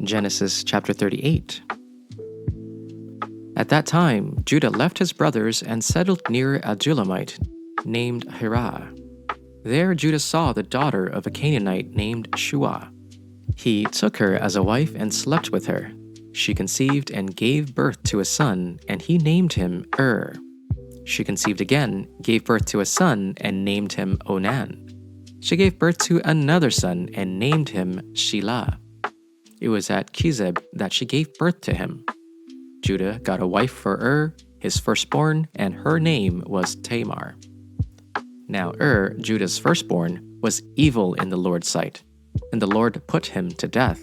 Genesis chapter 38. At that time, Judah left his brothers and settled near a Adullamite named Hirah. There Judah saw the daughter of a Canaanite named Shua. He took her as a wife and slept with her. She conceived and gave birth to a son, and he named him She conceived again, gave birth to a son, and named him Onan. She gave birth to another son and named him Shelah. It was at Chizib that she gave birth to him. Judah got a wife for his firstborn, and her name was Tamar. Now Judah's firstborn, was evil in the Lord's sight, and the Lord put him to death.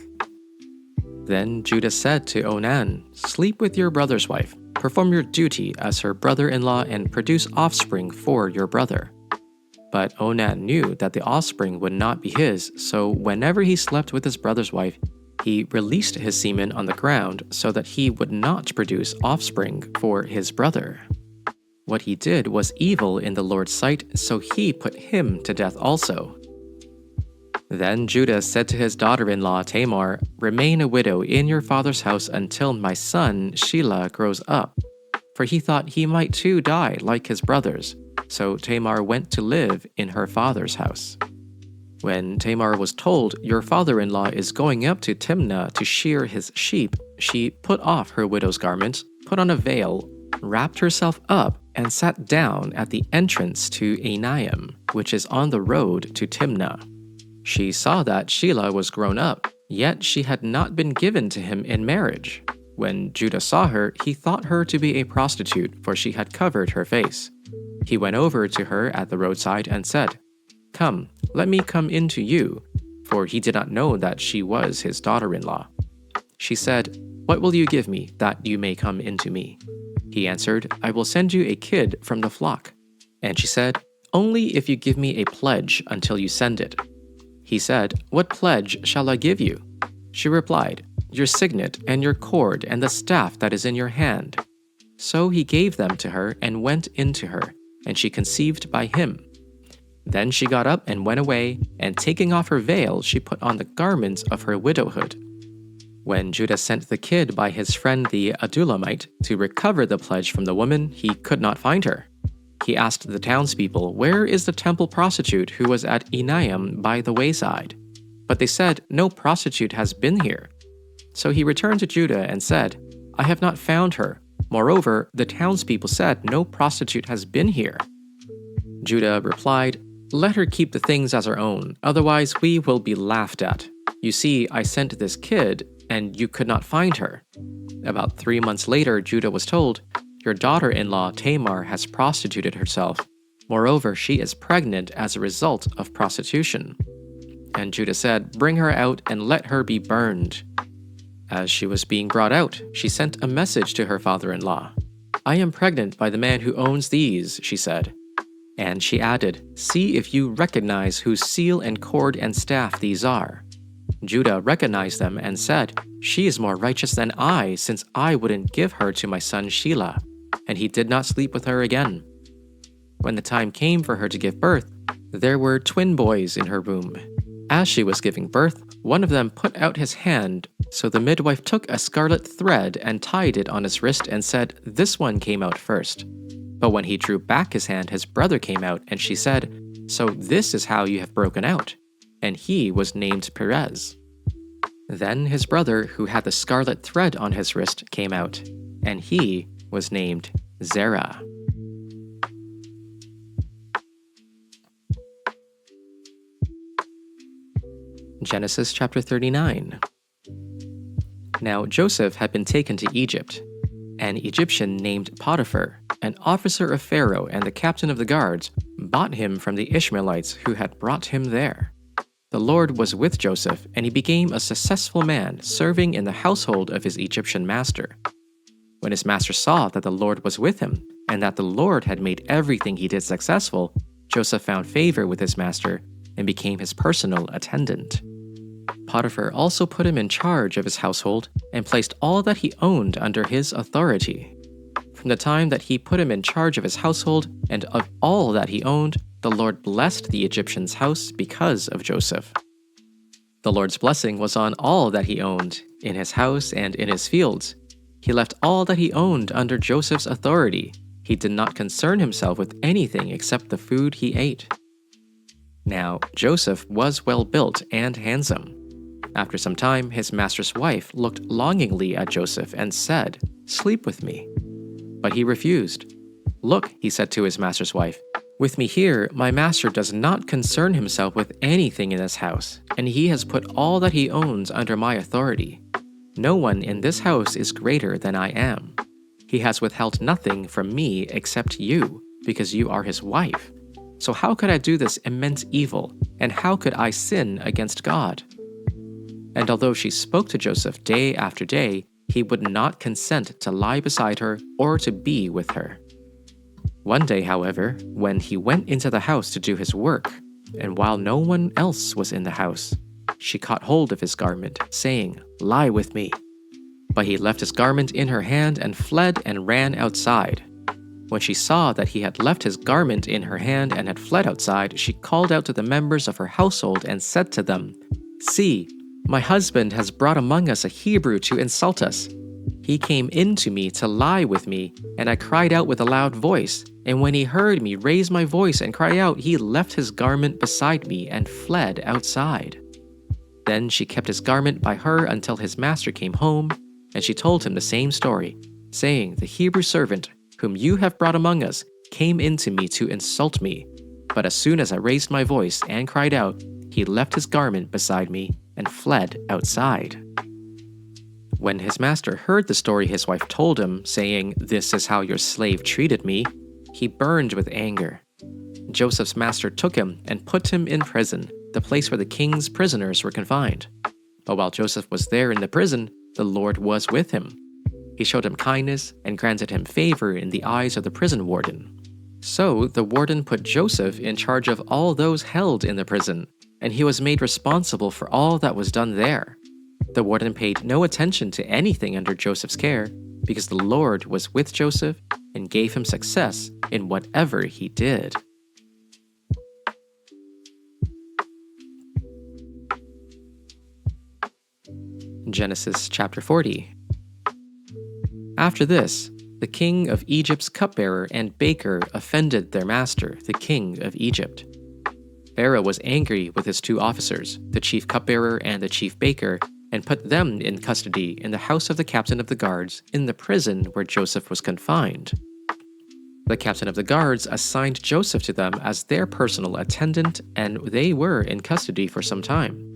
Then Judah said to Onan, "Sleep with your brother's wife, perform your duty as her brother-in-law, and produce offspring for your brother." But Onan knew that the offspring would not be his, so whenever he slept with his brother's wife, he released his semen on the ground so that he would not produce offspring for his brother. What he did was evil in the Lord's sight, so he put him to death also. Then Judah said to his daughter-in-law Tamar, "Remain a widow in your father's house until my son Shelah grows up." For he thought he might too die like his brothers. So Tamar went to live in her father's house. When Tamar was told, "Your father-in-law is going up to Timnah to shear his sheep," she put off her widow's garment, put on a veil, wrapped herself up, and sat down at the entrance to Enaim, which is on the road to Timnah. She saw that Shelah was grown up, yet she had not been given to him in marriage. When Judah saw her, he thought her to be a prostitute, for she had covered her face. He went over to her at the roadside and said, "Come, let me come in to you," for he did not know that she was his daughter-in-law. She said, "What will you give me that you may come in to me?" He answered, "I will send you a kid from the flock." And she said, "Only if you give me a pledge until you send it." He said, "What pledge shall I give you?" She replied, "Your signet and your cord and the staff that is in your hand." So he gave them to her and went into her, and she conceived by him. Then she got up and went away, and taking off her veil, she put on the garments of her widowhood. When Judah sent the kid by his friend the Adullamite to recover the pledge from the woman, he could not find her. He asked the townspeople, "Where is the temple prostitute who was at Enaim by the wayside?" But they said, "No prostitute has been here." So he returned to Judah and said, "I have not found her. Moreover, the townspeople said, 'No prostitute has been here.'" Judah replied, "Let her keep the things as her own, otherwise we will be laughed at. You see, I sent this kid, and you could not find her." About 3 months later, Judah was told, "Your daughter-in-law Tamar has prostituted herself. Moreover, she is pregnant as a result of prostitution." And Judah said, "Bring her out and let her be burned." As she was being brought out, she sent a message to her father-in-law. "I am pregnant by the man who owns these," she said. And she added, "See if you recognize whose seal and cord and staff these are." Judah recognized them and said, "She is more righteous than I, since I wouldn't give her to my son Shelah." And he did not sleep with her again. When the time came for her to give birth, there were twin boys in her womb. As she was giving birth, one of them put out his hand, so the midwife took a scarlet thread and tied it on his wrist and said, "This one came out first." But when he drew back his hand, his brother came out, and she said, "So this is how you have broken out." And he was named Perez. Then his brother, who had the scarlet thread on his wrist, came out, and he was named Zerah. Genesis chapter 39. Now Joseph had been taken to Egypt. An Egyptian named Potiphar, an officer of Pharaoh and the captain of the guards, bought him from the Ishmaelites who had brought him there. The Lord was with Joseph, and he became a successful man, serving in the household of his Egyptian master. When his master saw that the Lord was with him, and that the Lord had made everything he did successful, Joseph found favor with his master and became his personal attendant. Potiphar also put him in charge of his household and placed all that he owned under his authority. From the time that he put him in charge of his household and of all that he owned, the Lord blessed the Egyptian's house because of Joseph. The Lord's blessing was on all that he owned, in his house and in his fields. He left all that he owned under Joseph's authority. He did not concern himself with anything except the food he ate. Now, Joseph was well built and handsome. After some time, his master's wife looked longingly at Joseph and said, "Sleep with me." But he refused. "Look," he said to his master's wife, "with me here, my master does not concern himself with anything in this house, and he has put all that he owns under my authority. No one in this house is greater than I am. He has withheld nothing from me except you, because you are his wife. So how could I do this immense evil, and how could I sin against God?" And although she spoke to Joseph day after day, he would not consent to lie beside her or to be with her. One day, however, when he went into the house to do his work, and while no one else was in the house, she caught hold of his garment, saying, "Lie with me." But he left his garment in her hand and fled and ran outside. When she saw that he had left his garment in her hand and had fled outside, she called out to the members of her household and said to them, "See, my husband has brought among us a Hebrew to insult us. He came in to me to lie with me, and I cried out with a loud voice. And when he heard me raise my voice and cry out, he left his garment beside me and fled outside." Then she kept his garment by her until his master came home, and she told him the same story, saying, "The Hebrew servant, whom you have brought among us, came in to me to insult me. But as soon as I raised my voice and cried out, he left his garment beside me and fled outside." When his master heard the story his wife told him, saying, "This is how your slave treated me," he burned with anger. Joseph's master took him and put him in prison, the place where the king's prisoners were confined. But while Joseph was there in the prison, the Lord was with him. He showed him kindness and granted him favor in the eyes of the prison warden. So the warden put Joseph in charge of all those held in the prison, and he was made responsible for all that was done there. The warden paid no attention to anything under Joseph's care, because the Lord was with Joseph and gave him success in whatever he did. Genesis chapter 40. After this, the king of Egypt's cupbearer and baker offended their master, the king of Egypt. Pharaoh was angry with his two officers, the chief cupbearer and the chief baker, and put them in custody in the house of the captain of the guards in the prison where Joseph was confined. The captain of the guards assigned Joseph to them as their personal attendant, and they were in custody for some time.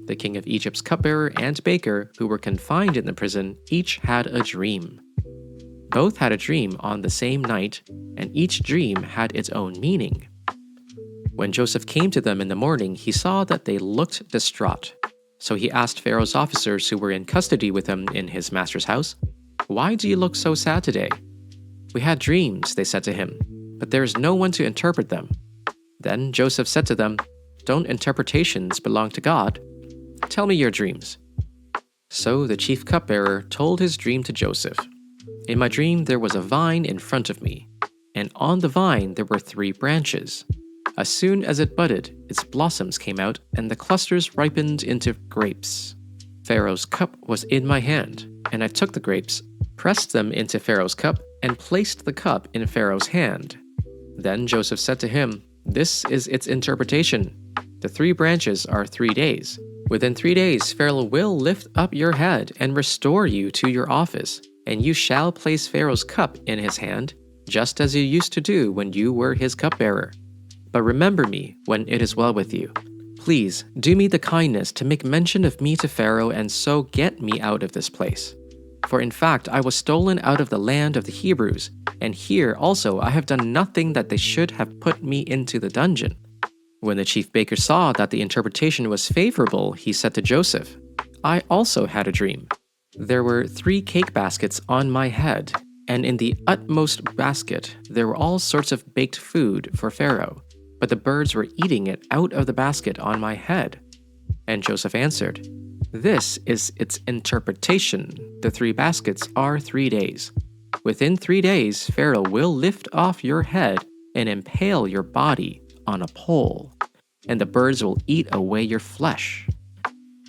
The king of Egypt's cupbearer and baker, who were confined in the prison, each had a dream. Both had a dream on the same night, and each dream had its own meaning. When Joseph came to them in the morning, he saw that they looked distraught. So he asked Pharaoh's officers who were in custody with him in his master's house, "Why do you look so sad today?" "We had dreams," they said to him, "but there is no one to interpret them." Then Joseph said to them, "Don't interpretations belong to God? Tell me your dreams." So the chief cupbearer told his dream to Joseph. "In my dream there was a vine in front of me, and on the vine there were 3 branches. As soon as it budded, its blossoms came out, and the clusters ripened into grapes. Pharaoh's cup was in my hand, and I took the grapes, pressed them into Pharaoh's cup, and placed the cup in Pharaoh's hand." Then Joseph said to him, "This is its interpretation. The 3 branches are 3 days. Within 3 days, Pharaoh will lift up your head and restore you to your office, and you shall place Pharaoh's cup in his hand, just as you used to do when you were his cupbearer. But remember me when it is well with you. Please do me the kindness to make mention of me to Pharaoh and so get me out of this place. For in fact, I was stolen out of the land of the Hebrews, and here also I have done nothing that they should have put me into the dungeon." When the chief baker saw that the interpretation was favorable, he said to Joseph, "I also had a dream. There were 3 cake baskets on my head, and in the utmost basket there were all sorts of baked food for Pharaoh. But the birds were eating it out of the basket on my head." And Joseph answered, "This is its interpretation. The 3 baskets are 3 days. Within 3 days, Pharaoh will lift off your head and impale your body on a pole, and the birds will eat away your flesh."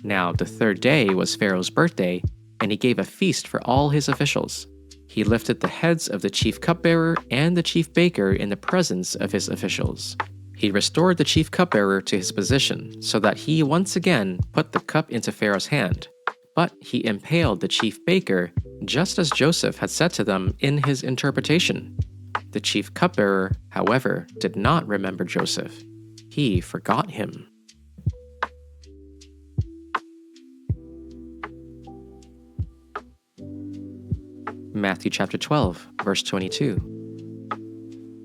Now the third day was Pharaoh's birthday, and he gave a feast for all his officials. He lifted the heads of the chief cupbearer and the chief baker in the presence of his officials. He restored the chief cupbearer to his position, so that he once again put the cup into Pharaoh's hand. But he impaled the chief baker, just as Joseph had said to them in his interpretation. The chief cupbearer, however, did not remember Joseph. He forgot him. Matthew chapter 12, verse 22.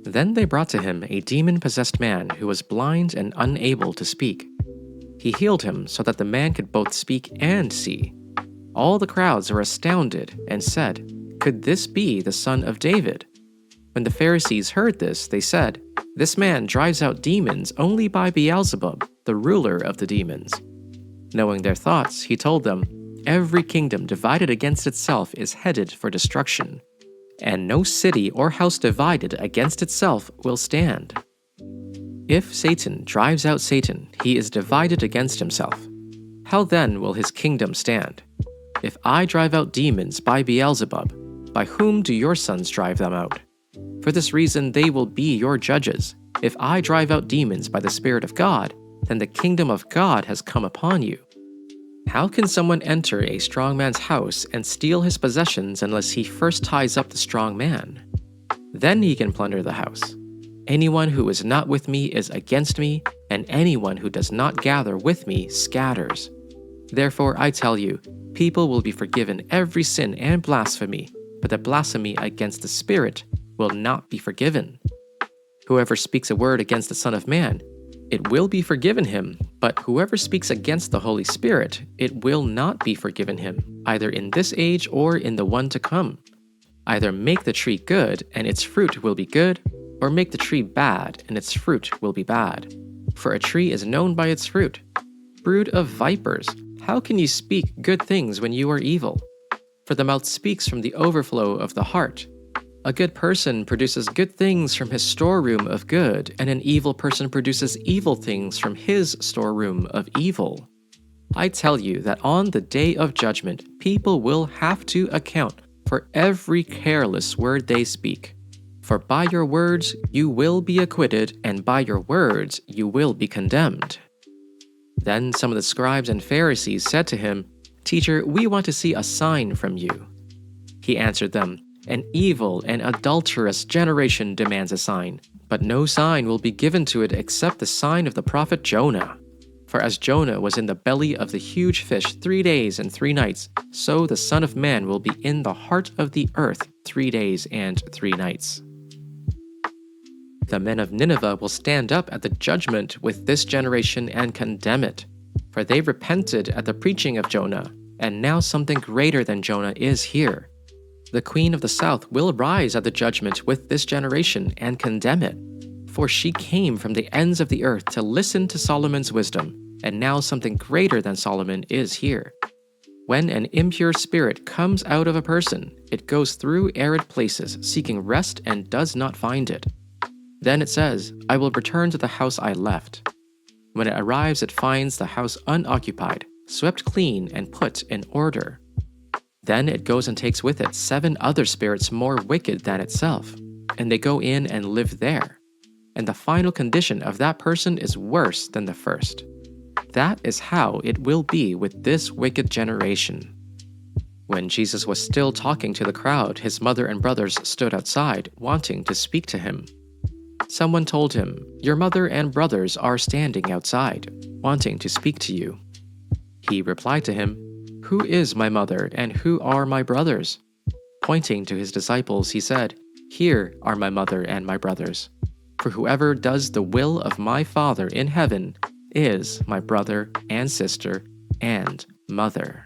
Then they brought to him a demon-possessed man who was blind and unable to speak. He healed him so that the man could both speak and see. All the crowds were astounded and said, "Could this be the son of David?" When the Pharisees heard this, they said, "This man drives out demons only by Beelzebub, the ruler of the demons." Knowing their thoughts, he told them, "Every kingdom divided against itself is headed for destruction, and no city or house divided against itself will stand. If Satan drives out Satan, he is divided against himself. How then will his kingdom stand? If I drive out demons by Beelzebub, by whom do your sons drive them out? For this reason they will be your judges. If I drive out demons by the Spirit of God, then the kingdom of God has come upon you. How can someone enter a strong man's house and steal his possessions unless he first ties up the strong man? Then he can plunder the house. Anyone who is not with me is against me, and anyone who does not gather with me scatters. Therefore I tell you, people will be forgiven every sin and blasphemy, but the blasphemy against the Spirit will not be forgiven. Whoever speaks a word against the Son of Man, it will be forgiven him, but whoever speaks against the Holy Spirit, it will not be forgiven him, either in this age or in the one to come. Either make the tree good, and its fruit will be good, or make the tree bad, and its fruit will be bad. For a tree is known by its fruit. Brood of vipers, how can you speak good things when you are evil? For the mouth speaks from the overflow of the heart. A good person produces good things from his storeroom of good, and an evil person produces evil things from his storeroom of evil. I tell you that on the day of judgment, people will have to account for every careless word they speak. For by your words you will be acquitted, and by your words you will be condemned. Then some of the scribes and Pharisees said to him, "Teacher, we want to see a sign from you." He answered them, "An evil and adulterous generation demands a sign, but no sign will be given to it except the sign of the prophet Jonah. For as Jonah was in the belly of the huge fish 3 days and 3 nights, so the Son of Man will be in the heart of the earth 3 days and 3 nights. The men of Nineveh will stand up at the judgment with this generation and condemn it, for they repented at the preaching of Jonah, and now something greater than Jonah is here. The queen of the south will rise at the judgment with this generation and condemn it, for she came from the ends of the earth to listen to Solomon's wisdom, and now something greater than Solomon is here. When an impure spirit comes out of a person, it goes through arid places, seeking rest and does not find it. Then it says, 'I will return to the house I left.' When it arrives, it finds the house unoccupied, swept clean, and put in order. Then it goes and takes with it 7 other spirits more wicked than itself, and they go in and live there. And the final condition of that person is worse than the first. That is how it will be with this wicked generation." When Jesus was still talking to the crowd, his mother and brothers stood outside, wanting to speak to him. Someone told him, "Your mother and brothers are standing outside, wanting to speak to you." He replied to him, "Who is my mother and who are my brothers?" Pointing to his disciples, he said, "Here are my mother and my brothers. For whoever does the will of my Father in heaven is my brother and sister and mother."